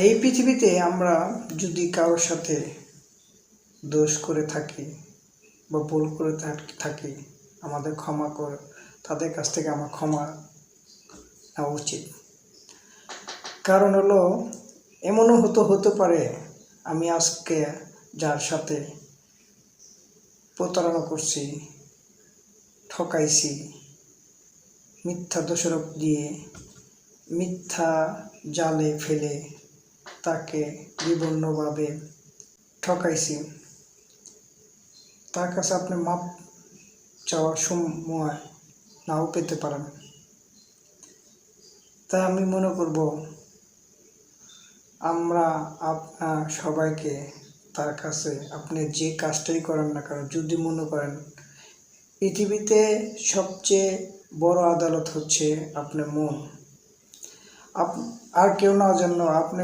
এই পৃথিবীতে আমরা যদি কারোর সাথে দোষ করে থাকি বা ভুল করে থাকি, আমাদের ক্ষমা করে তাদের কাছ থেকে আমার ক্ষমা নেওয়া উচিত। কারণ হলো, এমনও হতে পারে আমি আজকে যার সাথে প্রতারণা করছি, ঠকাইছি, মিথ্যা দোষারোপ দিয়ে মিথ্যা জালে ফেলে তাকে বিভিন্নভাবে ঠকাইছি, তার কাছে আপনি মাপ চাওয়ার সময় নাও পেতে পারেন। তাই আমি মনে করব আমরা আপনার সবাইকে তার কাছে আপনি যে কাজটাই করেন না কেন, যদি মনে করেন পৃথিবীতে সবচেয়ে বড় আদালত হচ্ছে আপনার মন, আর কেউ না, জন্য আপনি